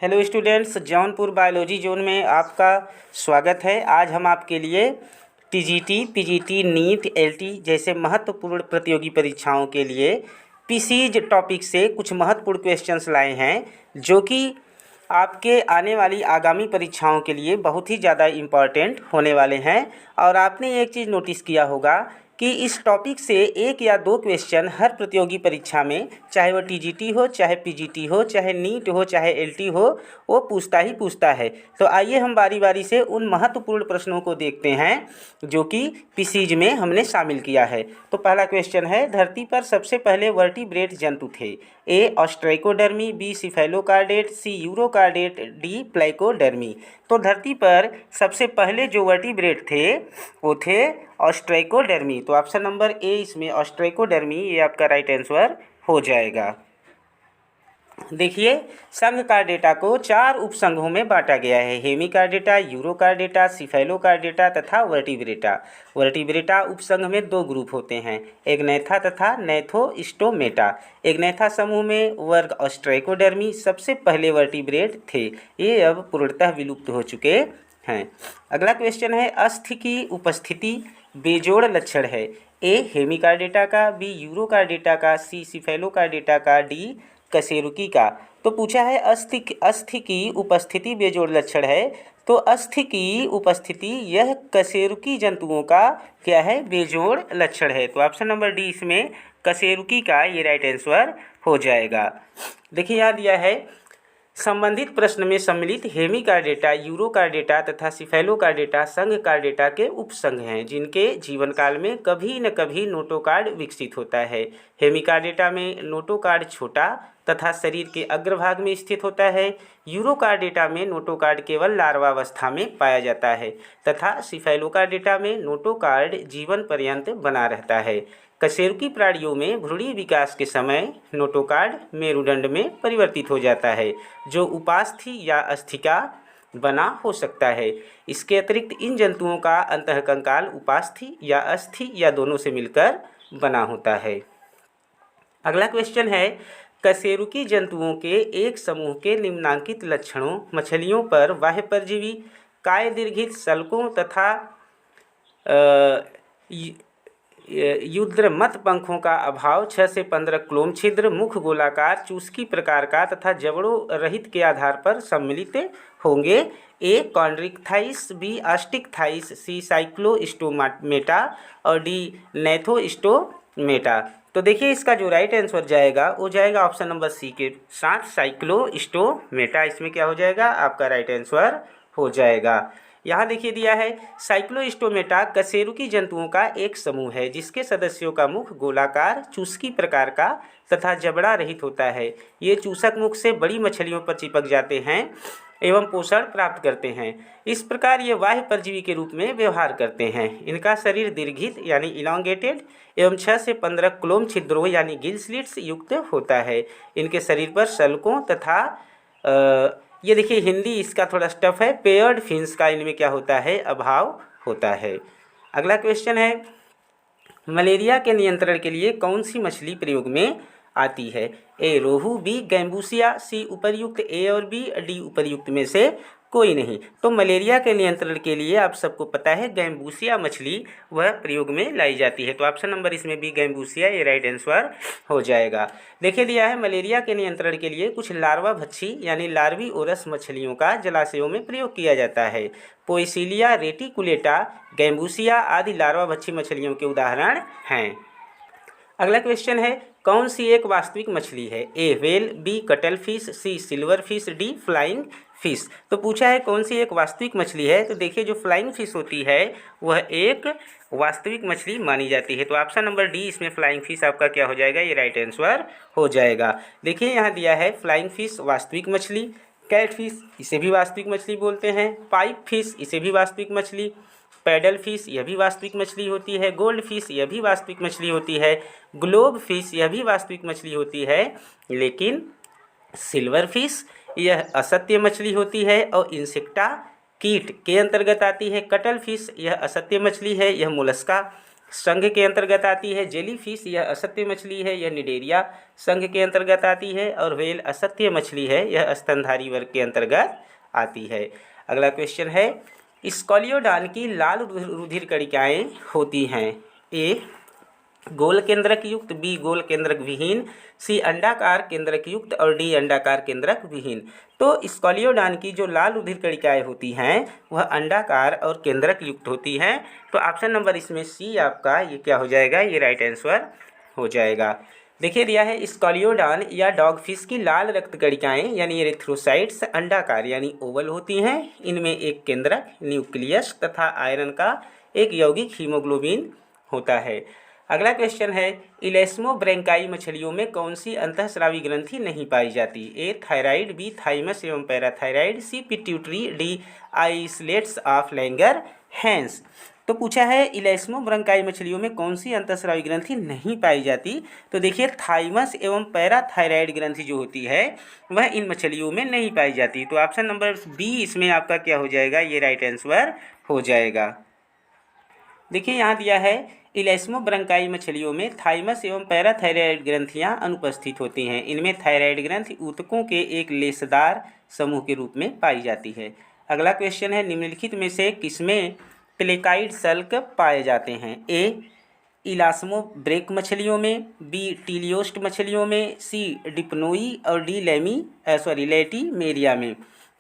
Hello students, Jaunpur biology zone में आपका स्वागत है। आज हम आपके लिए टीजीटी, पीजीटी, नीट, एलटी जैसे महत्वपूर्ण प्रतियोगी परीक्षाओं के लिए पीसीज टॉपिक से कुछ महत्वपूर्ण क्वेश्चंस लाए हैं, जो कि आपके आने वाली आगामी परीक्षाओं के लिए बहुत ही ज़्यादा इम्पॉर्टेंट होने वाले हैं। और आपने एक चीज़ नोटिस किया होगा कि इस टॉपिक से एक या दो क्वेश्चन हर प्रतियोगी परीक्षा में, चाहे वो टीजीटी हो, चाहे पीजीटी हो, चाहे नीट हो, चाहे एलटी हो, वो पूछता ही पूछता है। तो आइए हम बारी बारी से उन महत्वपूर्ण प्रश्नों को देखते हैं जो कि पीसीज में हमने शामिल किया है। तो पहला क्वेश्चन है, धरती पर सबसे पहले वर्टिब्रेट जंतु थे? ए ऑस्ट्राइकोडर्मी, बी सिफेलोकार्डेट, सी यूरोकार्डेट, डी प्लाइकोडर्मी। तो धरती पर सबसे पहले जो वर्टिब्रेट थे वो थे ऑस्ट्राइकोडर्मी। तो ऑप्शन नंबर ए इसमें ऑस्ट्राइकोडर्मी, ये आपका राइट आंसर हो जाएगा। देखिए, संघ कार्डेटा को 4 उपसंघों में बांटा गया है: हेमिकार्डेटा, यूरोकार्डेटा, सिफेलोकार्डेटा तथा वर्टिब्रेटा। वर्टिब्रेटा उपसंघ में 2 ग्रुप होते हैं, एग्नैथा तथा नैथोस्टोमेटा। एग्नैथा समूह में वर्ग ऑस्ट्राइकोडर्मी सबसे पहले वर्टिब्रेट थे, ये अब पूर्णतः विलुप्त हो चुके हैं। अगला क्वेश्चन है, अस्थि की उपस्थिति बेजोड़ लक्षण है? ए हेमिकार्डेटा का, बी यूरोकार्डेटा का, सी सिफेलोकार्डेटा का, डी कशेरुकी का। तो पूछा है अस्थि की उपस्थिति बेजोड़ लक्षण है, तो अस्थि की उपस्थिति यह कशेरुकी जंतुओं का क्या है? बेजोड़ लक्षण है। तो ऑप्शन नंबर डी इसमें कशेरुकी का ये राइट आंसर हो जाएगा। देखिए, यहाँ दिया है, संबंधित प्रश्न में सम्मिलित हेमिकार्डेटा, यूरोकार्डेटा तथा सिफेलोकार्डेटा संघ कार्डेटा के उपसंघ हैं, जिनके जीवन काल में कभी न कभी नोटोकार्ड विकसित होता है। हेमिकार्डेटा में नोटोकार्ड छोटा तथा शरीर के अग्रभाग में स्थित होता है। यूरोकार्डेटा में नोटोकार्ड केवल लार्वावस्था में पाया जाता है तथा सिफेलोकार्डेटा में नोटोकार्ड जीवन पर्यंत बना रहता है। कशेरुकी प्राणियों में भ्रूणीय विकास के समय नोटोकार्ड मेरुदंड में परिवर्तित हो जाता है, जो उपास्थि या अस्थिका बना हो सकता है। इसके अतिरिक्त इन जंतुओं का अंतःकंकाल उपास्थि या अस्थि या दोनों से मिलकर बना होता है। अगला क्वेश्चन है, कशेरुकी जंतुओं के एक समूह के निम्नांकित लक्षणों मछलियों पर बाह्य परजीवी, कायदीर्घित शल्कों तथा युद्रमत पंखों का अभाव, 6 से 15 क्लोम छिद्र, मुख गोलाकार चूस्की प्रकार का तथा जबड़ों रहित के आधार पर सम्मिलित होंगे। ए कॉन्ड्रिक्थाइस, बी आस्टिकथाइस, सी साइक्लोस्टोमेटा और डी नैथोस्टोमेटा। तो देखिए, इसका जो राइट आंसर जाएगा वो जाएगा ऑप्शन नंबर सी के साथ, साइक्लोस्टोमेटा। इसमें क्या हो जाएगा? आपका राइट आंसर हो जाएगा। यहाँ देखिए दिया है, साइक्लोस्टोमेटा कशेरुकी जंतुओं का एक समूह है जिसके सदस्यों का मुख गोलाकार चूस्की प्रकार का तथा जबड़ा रहित होता है। ये चूसक मुख से बड़ी मछलियों पर चिपक जाते हैं एवं पोषण प्राप्त करते हैं। इस प्रकार ये बाह्य परजीवी के रूप में व्यवहार करते हैं। इनका शरीर दीर्घित यानी इलांगेटेड एवं 6 से 15 क्लोम छिद्रों यानी गिल स्लिट्स युक्त होता है। इनके शरीर पर शल्कों तथा ये देखिए, हिंदी इसका थोड़ा स्टफ है, पेयर्ड फिन्स का इनमें क्या होता है? अभाव होता है। अगला क्वेश्चन है, मलेरिया के नियंत्रण के लिए कौन सी मछली प्रयोग में आती है? ए रोहू, बी गैम्बूसिया, सी उपर्युक्त ए और बी, डी उपर्युक्त में से कोई नहीं। तो मलेरिया के नियंत्रण के लिए आप सबको पता है गैम्बूसिया मछली वह प्रयोग में लाई जाती है। तो ऑप्शन नंबर इसमें भी गैम्बूसिया, ये राइट आंसर हो जाएगा। देखिए दिया है, मलेरिया के नियंत्रण के लिए कुछ लार्वा भक्षी यानी लार्वी ओरस मछलियों का जलाशयों में प्रयोग किया जाता है। पोएसिलिया रेटिकुलेटा, गैम्बूसिया आदि लार्वा भक्षी मछलियों के उदाहरण हैं। अगला क्वेश्चन है, कौन सी एक वास्तविक मछली है? A whale, B cuttlefish, C silverfish, D flying fish. तो पूछा है कौन सी एक वास्तविक मछली है? तो देखिए, जो फ्लाइंग फिश होती है वह एक वास्तविक मछली मानी जाती है। तो ऑप्शन नंबर डी इसमें फ्लाइंग फिश आपका क्या हो जाएगा? ये राइट आंसर हो जाएगा। देखिए, यहाँ दिया है फ्लाइंग फिश वास्तविक मछली, कैट फिश इसे भी वास्तविक मछली बोलते हैं, पाइप फिश इसे भी वास्तविक मछली, पैडल फिश यह भी वास्तविक मछली होती है, गोल्ड फिश यह भी वास्तविक मछली होती है, ग्लोब फिश यह भी वास्तविक मछली होती है, लेकिन सिल्वर फिश यह असत्य मछली होती है और इंसेक्टा कीट के अंतर्गत आती है। कटल फिश यह असत्य मछली है, यह मोलस्का संघ के अंतर्गत आती है। जेलीफिश यह असत्य मछली है, यह निडेरिया संघ के अंतर्गत आती है। और व्हेल असत्य मछली है, यह स्तनधारी वर्ग के अंतर्गत आती है। अगला क्वेश्चन है, स्कॉलियोडान की लाल रुधिर कणिकाएँ होती हैं। ए गोल केंद्रक युक्त, बी गोल केंद्रक विहीन, सी अंडाकार केंद्रक युक्त और डी अंडाकार केंद्रक विहीन। तो स्कॉलियोडान की जो लाल रुधिर कणिकाएँ होती हैं वह अंडाकार और केंद्रक युक्त होती हैं। तो ऑप्शन नंबर इसमें सी आपका ये क्या हो जाएगा, ये राइट आंसर हो जाएगा। देखिए दिया है, स्कॉलियोडान या डॉगफिश की लाल रक्त कणिकाएँ यानी एरिथ्रोसाइट्स अंडाकार यानी ओवल होती हैं। इनमें एक केंद्रक न्यूक्लियस तथा आयरन का एक यौगिक हीमोग्लोबिन होता है। अगला क्वेश्चन है, इलेस्मोब्रेंकाई मछलियों में कौन सी अंतःस्रावी ग्रंथि नहीं पाई जाती। ए थायराइड, बी थाइमस एवं parathyroid, C pituitary, D islets of Langerhans. तो पूछा है इलेस्मोब्रेंकाई मछलियों में कौन सी अंतःस्रावी ग्रंथि नहीं पाई जाती। तो देखिए थाइमस एवं पैराथायराइड ग्रंथि जो होती है वह इन मछलियों में नहीं पाई जाती। तो ऑप्शन नंबर बी इसमें आपका क्या हो जाएगा, ये राइट आंसर हो जाएगा। देखिए यहाँ दिया है, इलेस्मोब्रेंकाई मछलियों में थाइमस एवं पैराथायराइड ग्रंथियाँ अनुपस्थित होती हैं। इनमें थायराइड ग्रंथि ऊतकों के एक लेसदार समूह के रूप में पाई जाती है। अगला क्वेश्चन है, निम्नलिखित में से किसमें प्लेकाइड सल्क पाए जाते हैं। ए इलास्मोब्रेक मछलियों में, बी टीलियोस्ट मछलियों में, सी डिप्नोई और डी लेटीमेरिया में।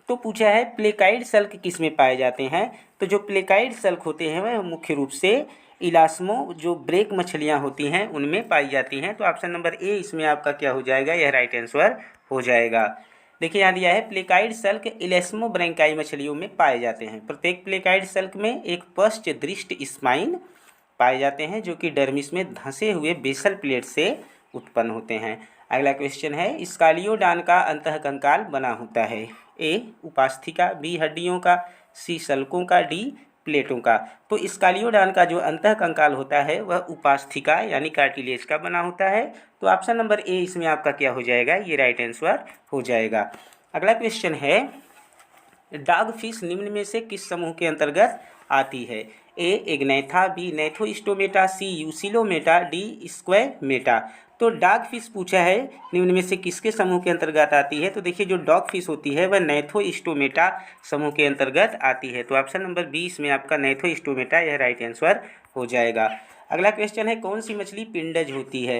तो पूछा है प्लेकाइड सल्क किस में पाए जाते हैं। तो जो प्लेकाइड सल्क होते हैं वह मुख्य रूप से इलास्मो जो ब्रेक मछलियां होती हैं उनमें पाई जाती हैं। तो ऑप्शन नंबर ए इसमें आपका क्या हो जाएगा, यह राइट आंसर हो जाएगा। देखिए यहाँ दिया है, प्लेकाइड सल्क इलेस्मोब्रेंकाई मछलियों में पाए जाते हैं। प्रत्येक प्लेकाइड सल्क में एक पश्च दृष्ट स्पाइन पाए जाते हैं जो कि डर्मिस में धंसे हुए बेसल प्लेट से उत्पन्न होते हैं। अगला क्वेश्चन है, स्कॉलियोडान का अंतःकंकाल बना होता है। ए उपास्थिका, बी हड्डियों का, सी सल्कों का, डी प्लेटों का। तो स्कॉलियोडान का जो अंतःकंकाल होता है वह उपास्थिका यानी कार्टिलेज का बना होता है। तो ऑप्शन नंबर ए इसमें आपका क्या हो जाएगा, ये राइट आंसर हो जाएगा। अगला क्वेश्चन है, डॉगफिश निम्न में से किस समूह के अंतर्गत आती है। ए एग्नैथा, बी नैथोस्टोमेटा, सी यूसिलोमेटा, डी स्क्वैमेटा। तो डॉगफिश पूछा है निम्न में से किसके समूह के अंतर्गत आती है। तो देखिए जो डॉगफिश होती है वह नैथोस्टोमेटा समूह के अंतर्गत आती है। तो ऑप्शन नंबर बी इसमें आपका नैथोस्टोमेटा यह राइट आंसर हो जाएगा। अगला क्वेश्चन है, कौन सी मछली पिंडज होती है।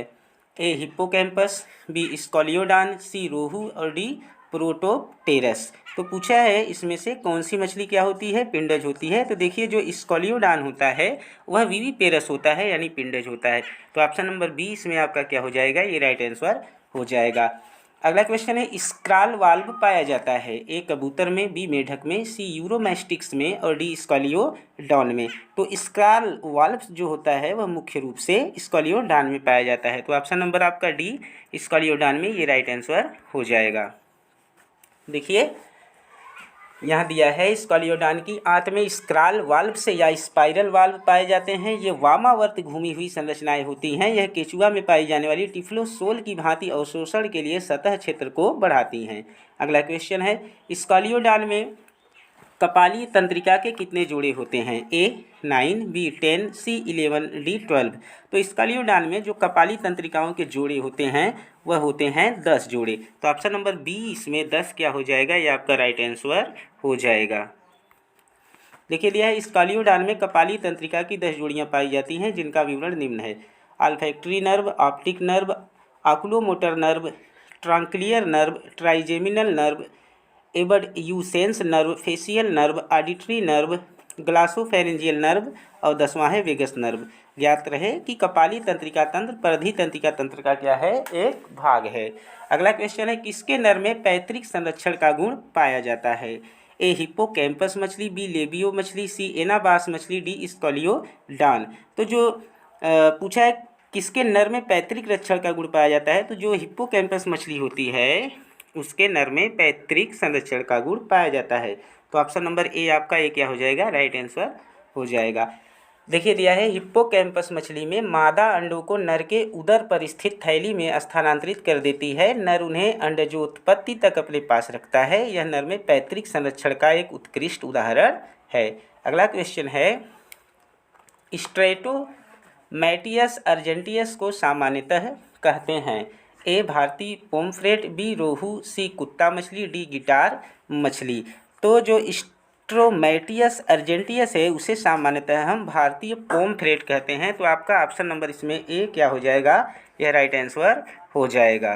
ए हिप्पोकैम्पस, बी स्कॉलियोडान, सी रोहू और डी प्रोटोप्टेरस। तो पूछा है इसमें से कौन सी मछली क्या होती है, पिंडज होती है। तो देखिए जो स्कॉलियोडान होता है वह विविपेरस होता है यानी पिंडज होता है। तो ऑप्शन नंबर बी इसमें आपका क्या हो जाएगा, ये राइट आंसर हो जाएगा। अगला क्वेश्चन है, स्क्राल वाल्व पाया जाता है। ए कबूतर में, बी मेढक में, सी यूरोमैस्टिक्स में और डी स्कॉलियोडान में। तो स्क्राल वाल्व जो होता है वह मुख्य रूप से स्कॉलियोडान में पाया जाता है। तो ऑप्शन नंबर आपका डी स्कॉलियोडान में ये राइट आंसर हो जाएगा। देखिए यहाँ दिया है, स्कॉलियोडान की आंत में स्क्राल वाल्व से या स्पाइरल वाल्व पाए जाते हैं। ये वामावर्त घूमी हुई संरचनाएं होती हैं। यह केचुआ में पाई जाने वाली टिफ्लोसोल की भांति अवशोषण के लिए सतह क्षेत्र को बढ़ाती हैं। अगला क्वेश्चन है, स्कॉलियोडान में कपाली तंत्रिका के कितने जोड़े होते हैं। ए 9, बी 10, सी 11, डी 12। तो स्कॉलियोडान में जो कपाली तंत्रिकाओं के जोड़े होते हैं वह होते हैं 10 जोड़े। तो ऑप्शन नंबर बी इसमें 10 क्या हो जाएगा, ये आपका राइट आंसर हो जाएगा। देखिए दिया है, स्कॉलियोडान में कपाली तंत्रिका की 10 जोड़ियां पाई जाती हैं जिनका विवरण निम्न है। Olfactory nerve, optic nerve, oculomotor nerve, trochlear nerve, trigeminal nerve, abducens nerve, facial nerve, auditory nerve, glossopharyngeal nerve और 10वां है वेगस नर्व। ज्ञात रहे कि कपाली तंत्रिका तंत्र परिधि तंत्रिका तंत्र का क्या है, एक भाग है। अगला क्वेश्चन है, किसके नर में पैतृक संरक्षण का गुण पाया जाता है। ए हिप्पोकैम्पस मछली, बी लेबियो मछली, सी एनाबास मछली, डी स्कॉलियोडान। तो जो पूछा है किसके नर में पैतृक रक्षण का गुण पाया जाता है, तो जो हिप्पोकैम्पस मछली होती है उसके नर में पैतृक संरक्षण का गुण पाया जाता है। तो ऑप्शन नंबर ए आपका ये क्या हो जाएगा, राइट आंसर हो जाएगा। देखिए दिया है, हिप्पोकैम्पस मछली में मादा अंडों को नर के उदर पर स्थित थैली में स्थानांतरित कर देती है। नर उन्हें अंडजोत्पत्ति तक अपने पास रखता है। यह नर में पैतृक संरक्षण का एक उत्कृष्ट उदाहरण है। अगला क्वेश्चन है, मैटियस अर्जेंटियस को सामान्यतः कहते हैं? ए भारतीय पोम्फ्रेट, बी रोहू, सी कुत्ता मछली, डी गिटार मछली। तो जो स्ट्रोमैटियस अर्जेंटियस है उसे सामान्यतः हम भारतीय पोम्फ्रेट कहते हैं। तो आपका ऑप्शन नंबर इसमें ए क्या हो जाएगा? यह राइट आंसर हो जाएगा।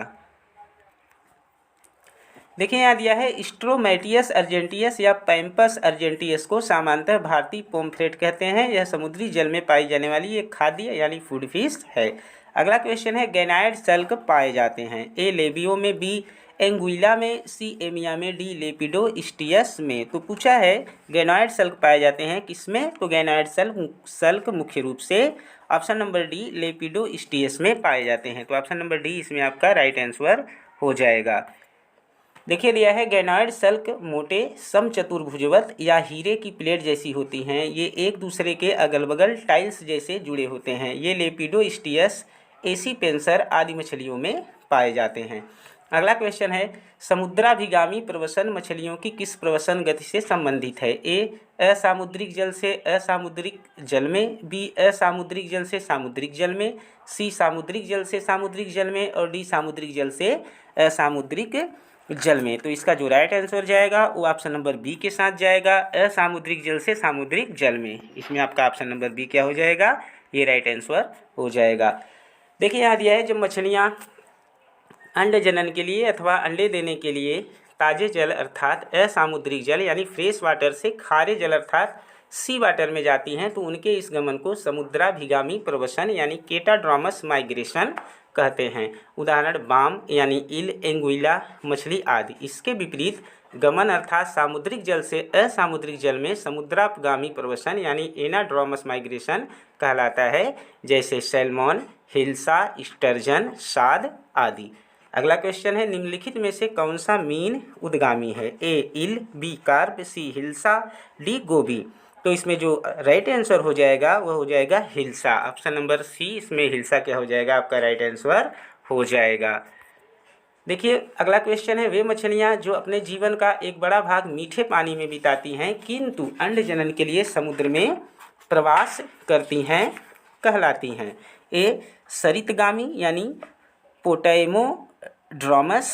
देखिए यहाँ दिया है स्ट्रोमैटियस अर्जेंटियस या पैम्पस अर्जेंटियस को सामान्यतः भारतीय पोम्फ्रेट कहते हैं। यह समुद्री जल में पाई जाने वाली एक खाद्य यानी फूड फिश है। अगला क्वेश्चन है गैनाइड सल्क पाए जाते हैं? ए लेबियो में, बी एंगुइला में, सी एमिया में, डी लेपिडोस्टियस में। तो पूछा है गैनाइड सल्क पाए जाते हैं किसमें? तो गैनाइड सल्क मुख्य रूप से ऑप्शन नंबर डी लेपिडोस्टियस में पाए जाते हैं। तो ऑप्शन नंबर डी इसमें आपका राइट आंसर हो जाएगा। देखिए दिया है गैनाइड सल्क मोटे समचतुर्भुजवत या हीरे की प्लेट जैसी होती हैं। ये एक दूसरे के अगल बगल टाइल्स जैसे जुड़े होते हैं। ये लेपिडोस्टियस, एसीपेंसर आदि मछलियों में पाए जाते हैं। अगला क्वेश्चन है समुद्राभिगामी प्रवसन मछलियों की किस प्रवसन गति से संबंधित है? ए असामुद्रिक जल से असामुद्रिक जल में, बी असामुद्रिक जल से सामुद्रिक जल में, सी सामुद्रिक जल से सामुद्रिक जल में और डी सामुद्रिक जल से असामुद्रिक जल में। तो इसका जो राइट आंसर जाएगा वो ऑप्शन नंबर बी के साथ जाएगा, असामुद्रिक जल से सामुद्रिक जल में। इसमें आपका ऑप्शन नंबर बी क्या हो जाएगा? ये राइट आंसर हो जाएगा। देखिए यहाँ दिया है जब मछलियाँ अंडे जनन के लिए अथवा अंडे देने के लिए ताजे जल अर्थात असामुद्रिक जल यानी फ्रेश वाटर से खारे जल अर्थात सी वाटर में जाती हैं तो उनके इस गमन को समुद्राभिगामी प्रवसन यानी केटाड्रामस माइग्रेशन कहते हैं। उदाहरण बाम यानी इल, एंगुइला मछली आदि। इसके विपरीत गमन अर्थात सामुद्रिक जल से असामुद्रिक जल में समुद्रापगामी प्रवसन यानी एनाड्रोमस माइग्रेशन कहलाता है, जैसे सैल्मन, हिल्सा, स्टर्जन, साद आदि। अगला क्वेश्चन है निम्नलिखित में से कौन सा मीन उद्गामी है? ए इल, बी कार्प, सी हिल्सा, डी गोबी। तो इसमें जो राइट आंसर हो जाएगा वह हो जाएगा हिल्सा। ऑप्शन नंबर सी इसमें हिल्सा क्या हो जाएगा? आपका राइट आंसर हो जाएगा। देखिए अगला क्वेश्चन है वे मछलियां जो अपने जीवन का एक बड़ा भाग मीठे पानी में बिताती हैं किंतु अंड जनन के लिए समुद्र में प्रवास करती हैं कहलाती हैं? ए सरितगामी यानी पोटैमोड्रोमस,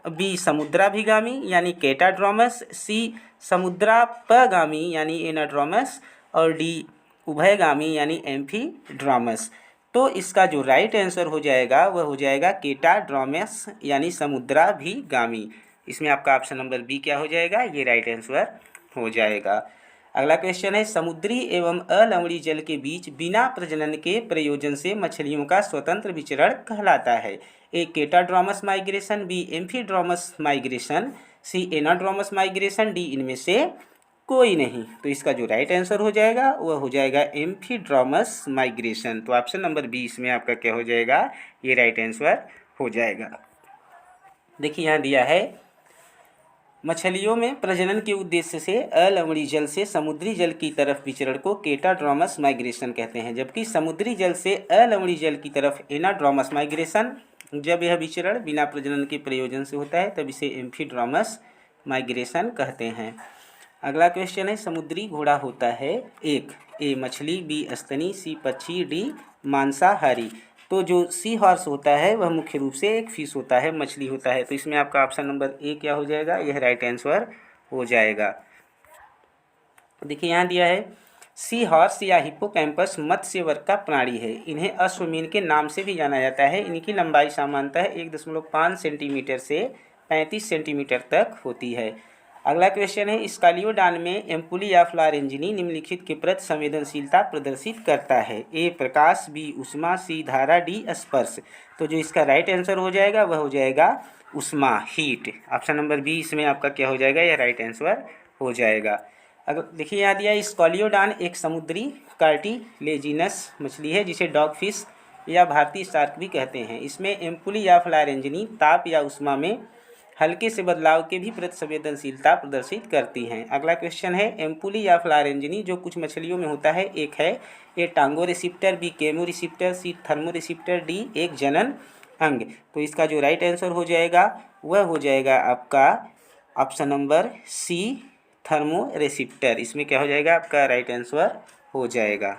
बी समुद्राभिगामी यानी केटाड्रोमस, सी समुद्रापगामी यानी एनाड्रोमस और डी उभयगामी यानी एम्फीड्रोमस। तो इसका जो राइट आंसर हो जाएगा वह हो जाएगा केटाड्रोमस यानी समुद्राभिगामी। इसमें आपका ऑप्शन नंबर बी क्या हो जाएगा? ये राइट आंसर हो जाएगा। अगला क्वेश्चन है समुद्री एवं अलवणीय जल के बीच बिना प्रजनन के प्रयोजन से मछलियों का स्वतंत्र विचरण कहलाता है? ए केटाड्रोमस माइग्रेशन, बी एम्फीड्रोमस माइग्रेशन, सी एनाड्रोमस माइग्रेशन, डी इनमें से कोई नहीं। तो इसका जो राइट आंसर हो जाएगा वह हो जाएगा एम्फीड्रोमस माइग्रेशन। तो ऑप्शन नंबर बी इसमें आपका क्या हो जाएगा? ये राइट आंसर हो जाएगा। देखिए यहाँ दिया है मछलियों में प्रजनन के उद्देश्य से अलवणीय जल से समुद्री जल की तरफ विचरण को केटाड्रोमस माइग्रेशन कहते हैं, जबकि समुद्री जल से अलवणीय जल की तरफ एनाड्रोमस माइग्रेशन जब यह विचरण बिना प्रजनन के प्रयोजन से होता है तब इसे एम्फीड्रोमस माइग्रेशन कहते हैं। अगला क्वेश्चन है समुद्री घोड़ा होता है एक? ए मछली, बी स्तनी, सी पक्षी, डी मांसाहारी। तो जो सी हॉर्स होता है वह मुख्य रूप से एक फिश होता है, मछली होता है। तो इसमें आपका ऑप्शन नंबर ए क्या हो जाएगा? यह राइट आंसर हो जाएगा। देखिए यहाँ दिया है सी हॉर्स या हिप्पोकैम्पस मत्स्य वर्ग का प्राणी है। इन्हें अश्वमीन के नाम से भी जाना जाता है। इनकी लंबाई सामान्यतः 1.5 सेंटीमीटर से 35 सेंटीमीटर तक होती है। अगला क्वेश्चन है स्कालियोडान में एम्पुली या फ्लारेंजिनी निम्नलिखित के प्रति संवेदनशीलता प्रदर्शित करता है? ए प्रकाश, बी उष्मा, सी धारा, डी स्पर्श। तो जो इसका राइट आंसर हो जाएगा वह हो जाएगा उष्मा, हीट। ऑप्शन नंबर बी इसमें आपका क्या हो जाएगा? यह राइट आंसर हो जाएगा। अगर देखिए याद दिया स्कालियोडान एक समुद्री कार्टिलेजिनस मछली है जिसे डॉग फिश या भारतीय शार्क भी कहते हैं। इसमें एम्पुली या फ्लारेंजिनी ताप या उष्मा में हल्के से बदलाव के भी प्रति संवेदनशीलता प्रदर्शित करती हैं। अगला क्वेश्चन है एम्पुली या फ्लारेंजिनी जो कुछ मछलियों में होता है एक है ए टांगो रिसिप्टर, बी केमो रिसिप्टर, सी थर्मो रिसिप्टर, डी एक जनन अंग। तो इसका जो राइट आंसर हो जाएगा वह हो जाएगा आपका option number C thermoreceptor. इसमें क्या हो जाएगा? आपका राइट आंसर हो जाएगा।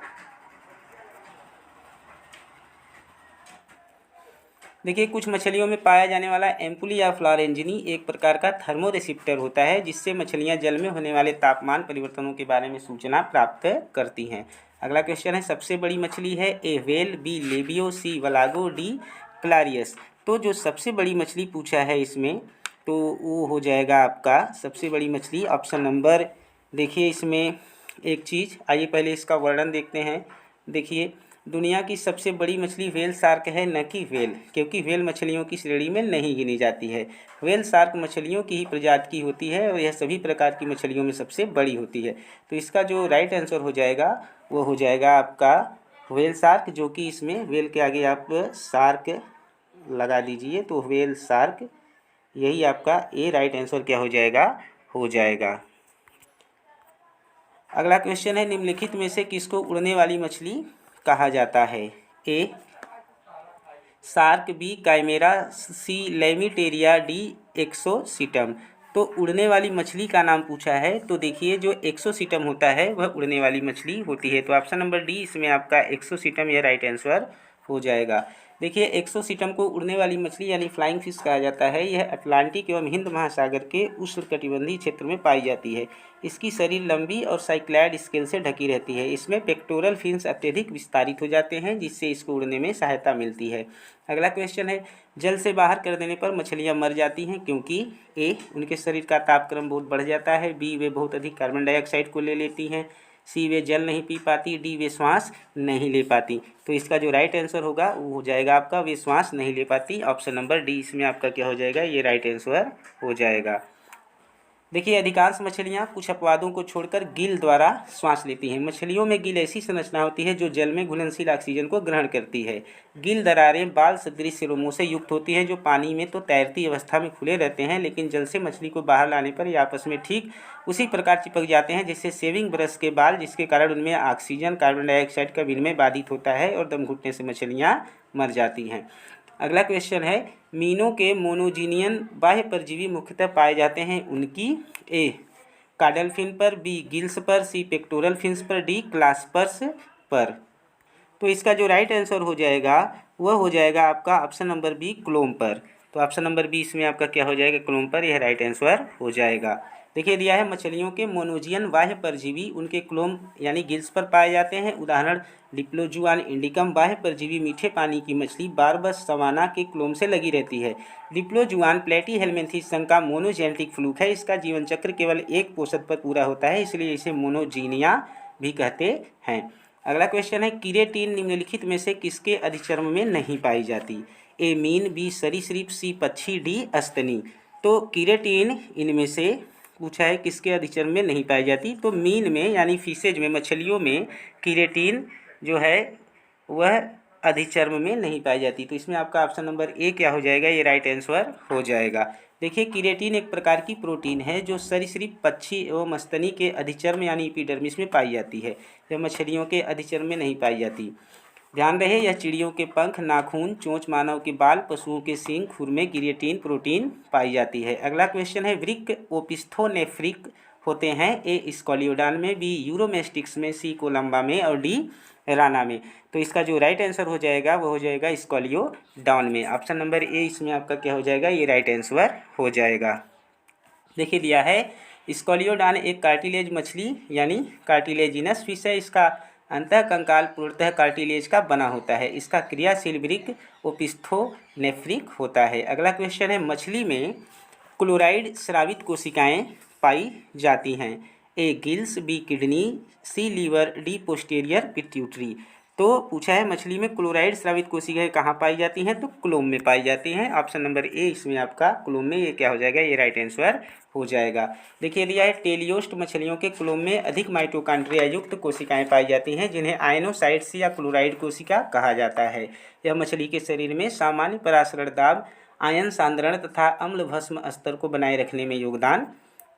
देखिए, कुछ मछलियों में पाया जाने वाला एम्पुली या फ्लोरेंजिनी एक प्रकार का थर्मोरेसिप्टर होता है, जिससे मछलियां जल में होने वाले तापमान परिवर्तनों के बारे में सूचना प्राप्त करती हैं। अगला क्वेश्चन है, सबसे बड़ी मछली है A whale, B labio, C वलागो, D क्लारियस। तो जो सबसे बड़ी मछली पूछा है इसमें, तो वो हो जाएगा आपका सबसे बड़ी मछली ऑप्शन नंबर। देखिए इसमें एक चीज़, आइए पहले इसका वर्णन देखते हैं। देखिए, दुनिया की सबसे बड़ी मछली व्हेल शार्क है, न कि व्हेल, क्योंकि व्हेल मछलियों की श्रेणी में नहीं गिनी जाती है। व्हेल शार्क मछलियों की ही प्रजाति की होती है और यह सभी प्रकार की मछलियों में सबसे बड़ी होती है। तो इसका जो राइट आंसर हो जाएगा वो हो जाएगा आपका व्हेल शार्क, जो कि इसमें व्हेल के आगे आप शार्क लगा दीजिए, तो व्हेल शार्क, यही आपका ए राइट आंसर क्या हो जाएगा, हो जाएगा। अगला क्वेश्चन है, निम्नलिखित में से किसको उड़ने वाली मछली कहा जाता है? ए शार्क, बी काइमेरा, सी लेमिटेरिया, डी एक्सोसिटम। तो उड़ने वाली मछली का नाम पूछा है, तो देखिए जो एक्सोसिटम होता है वह उड़ने वाली मछली होती है। तो ऑप्शन नंबर डी इसमें आपका एक्सोसिटम यह राइट आंसर हो जाएगा। देखिए, एक्सोसिटम को उड़ने वाली मछली यानी फ्लाइंग फिश कहा जाता है। यह अटलांटिक एवं हिंद महासागर के उष्णकटिबंधीय क्षेत्र में पाई जाती है। इसकी शरीर लंबी और साइक्लैड स्केल से ढकी रहती है। इसमें पेक्टोरल फिन्स अत्यधिक विस्तारित हो जाते हैं, जिससे इसको उड़ने में सहायता मिलती है। अगला क्वेश्चन है, जल से बाहर कर देने पर मछलियां मर जाती हैं क्योंकि ए उनके शरीर का तापक्रम बहुत बढ़ जाता है, बी वे बहुत अधिक कार्बन डाइऑक्साइड को ले लेती हैं, सी वे जल नहीं पी पाती, डी वे श्वास नहीं ले पाती। तो इसका जो राइट आंसर होगा वो हो जाएगा आपका वे श्वास नहीं ले पाती। ऑप्शन नंबर डी इसमें आपका क्या हो जाएगा, ये राइट आंसर हो जाएगा। देखिए, अधिकांश मछलियां कुछ अपवादों को छोड़कर गिल द्वारा श्वास लेती हैं। मछलियों में गिल ऐसी संरचना होती है जो जल में घुलनशील ऑक्सीजन को ग्रहण करती है। गिल दरारें बाल सदृश सिरोमों से युक्त होती हैं, जो पानी में तो तैरती अवस्था में खुले रहते हैं, लेकिन जल से मछली को बाहर लाने पर ये आपस में ठीक उसी प्रकार चिपक जाते हैं जैसे शेविंग ब्रश के बाल, जिसके कारण उनमें ऑक्सीजन कार्बन डाइऑक्साइड का विनिमय बाधित होता है और दम घुटने से मछलियाँ मर जाती हैं। अगला क्वेश्चन है, मीनों के मोनोजीनियन बाह्य परजीवी मुख्यतः पाए जाते हैं उनकी ए काडल फिन पर, बी गिल्स पर, सी पेक्टोरल फिन्स पर, डी क्लास्पर्स पर। तो इसका जो राइट आंसर हो जाएगा वह हो जाएगा आपका ऑप्शन नंबर बी क्लोम पर। तो ऑप्शन नंबर बी इसमें आपका क्या हो जाएगा, क्लोम पर, यह राइट आंसर हो जाएगा। देखिए दिया है, मछलियों के मोनोजियन बाह्य परजीवी उनके क्लोम यानी गिल्स पर पाए जाते हैं। उदाहरण डिप्लोजुआन इंडिकम बाह्य परजीवी मीठे पानी की मछली बारबस सवाना के क्लोम से लगी रहती है। डिप्लोजुआन प्लेटीहेल्मिन्थेस संघ का मोनोजेनेटिक फ्लूक है। इसका जीवन चक्र केवल एक पोषक पर पूरा होता है, इसलिए इसे मोनोजीनिया भी कहते हैं। अगला क्वेश्चन है, किरेटिन निम्नलिखित में से किसके अधिचर्म में नहीं पाई जाती? ए मीन, बी सरीसृप, सी पक्षी, डी स्तनी। तो किरेटिन इनमें से पूछा है किसके अधिचर्म में नहीं पाई जाती, तो मीन में यानी फिशेज में, मछलियों में किरेटिन जो है वह अधिचर्म में नहीं पाई जाती। तो इसमें आपका ऑप्शन नंबर ए क्या हो जाएगा, ये राइट आंसर हो जाएगा। देखिए, किरेटिन एक प्रकार की प्रोटीन है जो सरीसृप, पक्षी एवं स्तनी के अधिचर्म यानी एपिडर्मिस में पाई जाती है। यह मछलियों के अधिचर्म में नहीं पाई जाती। ध्यान रहे, यह चिड़ियों के पंख, नाखून, चोंच, मानव के बाल, पशुओं के सींग, खुर में किरेटिन प्रोटीन पाई जाती है। अगला क्वेश्चन है, वृक्क ओपिस्थोनेफ्रिक होते हैं? ए स्कॉलियोडान में, बी यूरोमेस्टिक्स में, सी कोलम्बा में और डी राना में। तो इसका जो राइट आंसर हो जाएगा वो हो जाएगा स्कॉलियोडान में। ऑप्शन नंबर ए इसमें आपका क्या हो जाएगा, ये राइट आंसर हो जाएगा। देखिए दिया है, स्कॉलियोडान एक कार्टिलेज मछली यानी कार्टिलेजिनस फिश है। इसका अंतः कंकाल पूर्णतः कार्टिलेज का बना होता है। इसका क्रियाशील वृक्क ओपिस्थोनेफ्रिक होता है। अगला क्वेश्चन है, मछली में क्लोराइड स्रावित कोशिकाएं पाई जाती हैं? A gills, B kidney, C liver, D posterior pituitary. तो पूछा है मछली में क्लोराइड स्रावित कोशिकाएं कहाँ पाई जाती हैं, तो क्लोम में पाई जाती हैं। ऑप्शन नंबर ए इसमें आपका क्लोम में, ये क्या हो जाएगा, ये राइट आंसर हो जाएगा। देखिए दिया है, टेलियोस्ट मछलियों के क्लोम में अधिक माइटोकॉन्ड्रिया युक्त कोशिकाएं पाई जाती हैं, जिन्हें आयनोसाइट्स या क्लोराइड कोशिका कहा जाता है। यह मछली के शरीर में सामान्य परासरण दाब, आयन सांद्रण तथा अम्ल भस्म स्तर को बनाए रखने में योगदान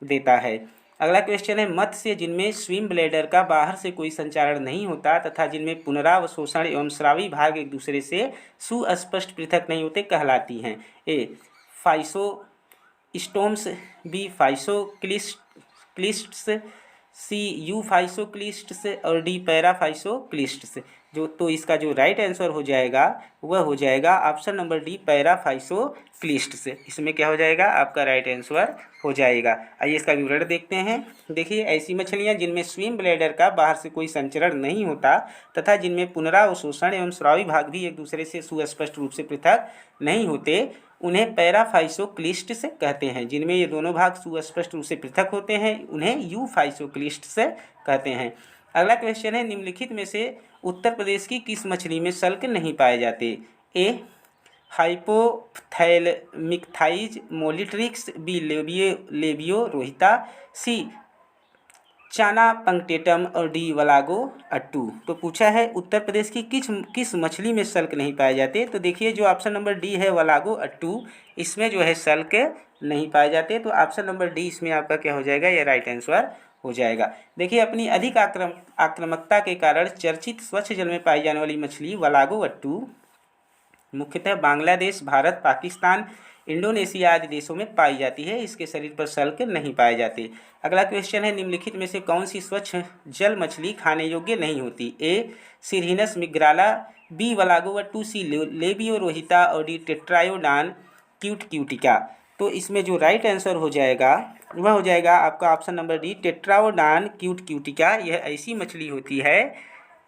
देता है। अगला क्वेश्चन है, मत्स्य जिनमें स्विम ब्लैडर का बाहर से कोई संचारण नहीं होता तथा जिनमें पुनरावशोषण एवं स्रावी भाग एक दूसरे से सुस्पष्ट पृथक नहीं होते कहलाती हैं? ए फाइसोस्टोम्स, बी फाइसोक्लिस्ट्स, सी यूफाइसोक्लिस्ट्स और डी पैराफाइसोक्लिस्ट्स। तो इसका जो राइट आंसर हो जाएगा वह हो जाएगा ऑप्शन नंबर डी, पैराफाइसोक्लिस्ट्स। इसमें क्या हो जाएगा, आपका राइट आंसर हो जाएगा। आइए इसका विवरण देखते हैं। देखिए, ऐसी मछलियां जिनमें स्विम ब्लैडर का बाहर से कोई संचरण नहीं होता तथा जिनमें पुनरावशोषण एवं स्रावी भाग भी एक दूसरे से सुस्पष्ट रूप से पृथक नहीं होते, उन्हें पैराफाइसोक्लिस्ट्स कहते हैं। जिनमें ये दोनों भाग सुस्पष्ट रूप से पृथक होते हैं उन्हें यूफाइसोक्लिस्ट्स कहते हैं। अगला क्वेश्चन है, निम्नलिखित में से उत्तर प्रदेश की किस मछली में सल्क नहीं पाए जाते? ए हाइपोथैलमिकथाइज मोलिट्रिक्स, बी लेबियो रोहिता, सी चाना पंक्टेटम और डी वलागो अट्टू। तो पूछा है उत्तर प्रदेश की किस मछली में सल्क नहीं पाए जाते। तो देखिए जो ऑप्शन नंबर डी है वलागो अट्टू, इसमें जो है सल्क नहीं पाए जाते। तो ऑप्शन नंबर डी इसमें आपका क्या हो जाएगा, यह राइट आंसर हो जाएगा। देखिए, अपनी अधिक आक्रामकता के कारण चर्चित स्वच्छ जल में पाई जाने वाली मछली वलागो अट्टू मुख्यतः बांग्लादेश, भारत, पाकिस्तान, इंडोनेशिया आदि देशों में पाई जाती है। इसके शरीर पर सल्क नहीं पाए जाते। अगला क्वेश्चन है, निम्नलिखित में से कौन सी स्वच्छ जल मछली खाने योग्य नहीं होती? ए सिरहिनस मिग्राला, बी वलागोवट्टू, सी लेबियो रोहिता और डी टेट्रायोडान क्यूटिका। तो इसमें जो राइट आंसर हो जाएगा वह हो जाएगा आपका ऑप्शन नंबर डी, टेट्रायोडान क्यूटिका। यह ऐसी मछली होती है,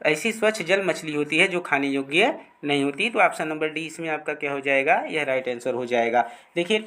ऐसी स्वच्छ जल मछली होती है जो खाने योग्य नहीं होती। तो ऑप्शन नंबर डी इसमें आपका क्या हो जाएगा, यह राइट आंसर हो जाएगा। देखिए,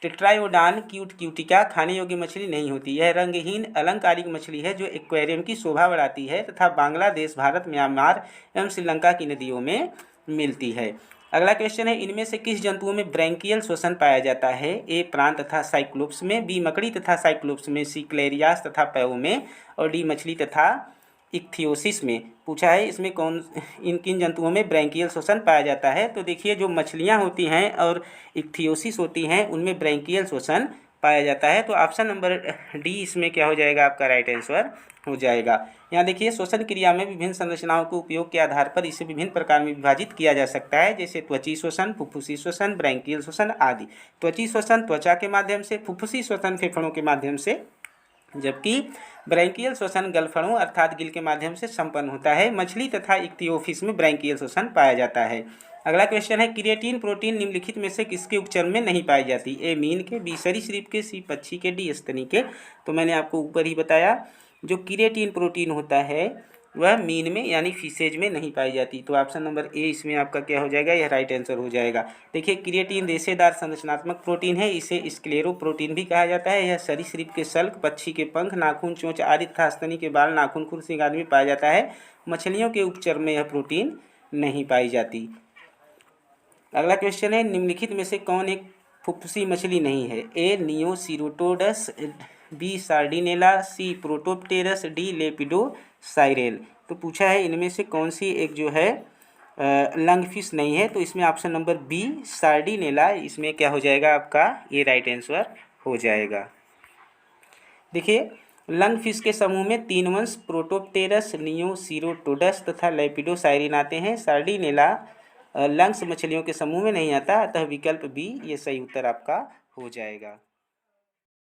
टेट्रायोडान क्यूटिका खाने योग्य मछली नहीं होती। यह रंगहीन अलंकारिक मछली है जो एक्वेरियम की शोभा बढ़ाती है तथा बांग्लादेश, भारत, म्यांमार एवं श्रीलंका की नदियों में मिलती है। अगला क्वेश्चन है, इनमें से किस जंतुओं में ब्रैंकियल श्वसन पाया जाता है? ए प्राण तथा साइक्लोप्स में, बी मकड़ी तथा साइक्लोप्स में, सी क्लेरियास तथा पैओ में और डी मछली तथा इक्थियोसिस में। पूछा है इसमें किन जंतुओं में ब्रैंकियल श्वसन पाया जाता है। तो देखिए, जो मछलियां होती हैं और इक्थियोसिस होती हैं उनमें ब्रैंकियल श्वसन पाया जाता है। तो ऑप्शन नंबर डी इसमें क्या हो जाएगा, आपका राइट आंसर हो जाएगा। यहाँ देखिए, श्वसन क्रिया में विभिन्न संरचनाओं के उपयोग के आधार पर इसे विभिन्न प्रकार में विभाजित किया जा सकता है, जैसे त्वची श्वसन, फुफ्फुसी श्वसन, ब्रैंकियल श्वसन आदि। त्वची श्वसन त्वचा के माध्यम से, फुफ्फुसी श्वसन फेफड़ों के माध्यम से, जबकि ब्रैंकियल श्वसन गलफड़ों अर्थात गिल के माध्यम से संपन्न होता है। मछली तथा इक्तियोफिस में ब्रैंकियल श्वसन पाया जाता है। अगला क्वेश्चन है, क्रिएटिन प्रोटीन निम्नलिखित में से किसके उपचर्म में नहीं पाई जाती? ए मीन के, बी सरीसृप के, सी पक्षी के, डी स्तनी के। तो मैंने आपको ऊपर ही बताया, जो क्रिएटिन प्रोटीन होता है वह मीन में यानी फिशेज में नहीं पाई जाती। तो ऑप्शन नंबर ए इसमें आपका क्या हो जाएगा, यह राइट आंसर हो जाएगा। देखिए, क्रिएटिन रेशेदार संरचनात्मक प्रोटीन है, इसे स्क्लेरो प्रोटीन भी कहा जाता है। यह सरीसृप के सल्क, पक्षी के पंख, नाखून, चोंच आदि तथा स्तनी के बाल, नाखून, खुर, सींग आदि में पाया जाता है। मछलियों के उपचर्म में यह प्रोटीन नहीं पाई जाती। अगला क्वेश्चन है, निम्नलिखित में से कौन एक फुफ्फुसी मछली नहीं है? ए नियोसिरोटोडस, बी सार्डिनेला, सी प्रोटोप्टेरस, डी लेपिडोसाइरेल। तो पूछा है इनमें से कौन सी एक जो है लंगफिश नहीं है। तो इसमें ऑप्शन नंबर बी सार्डिनेला इसमें क्या हो जाएगा, आपका ये राइट आंसर हो जाएगा। देखिए, लंगफिश के समूह में 3 वंश प्रोटोप्टेरस, नियोसिरोटोडस तथा लेपिडोसाइरिन आते हैं। सार्डिनेला लंग्स मछलियों के समूह में नहीं आता, अतः विकल्प बी ये सही उत्तर आपका हो जाएगा।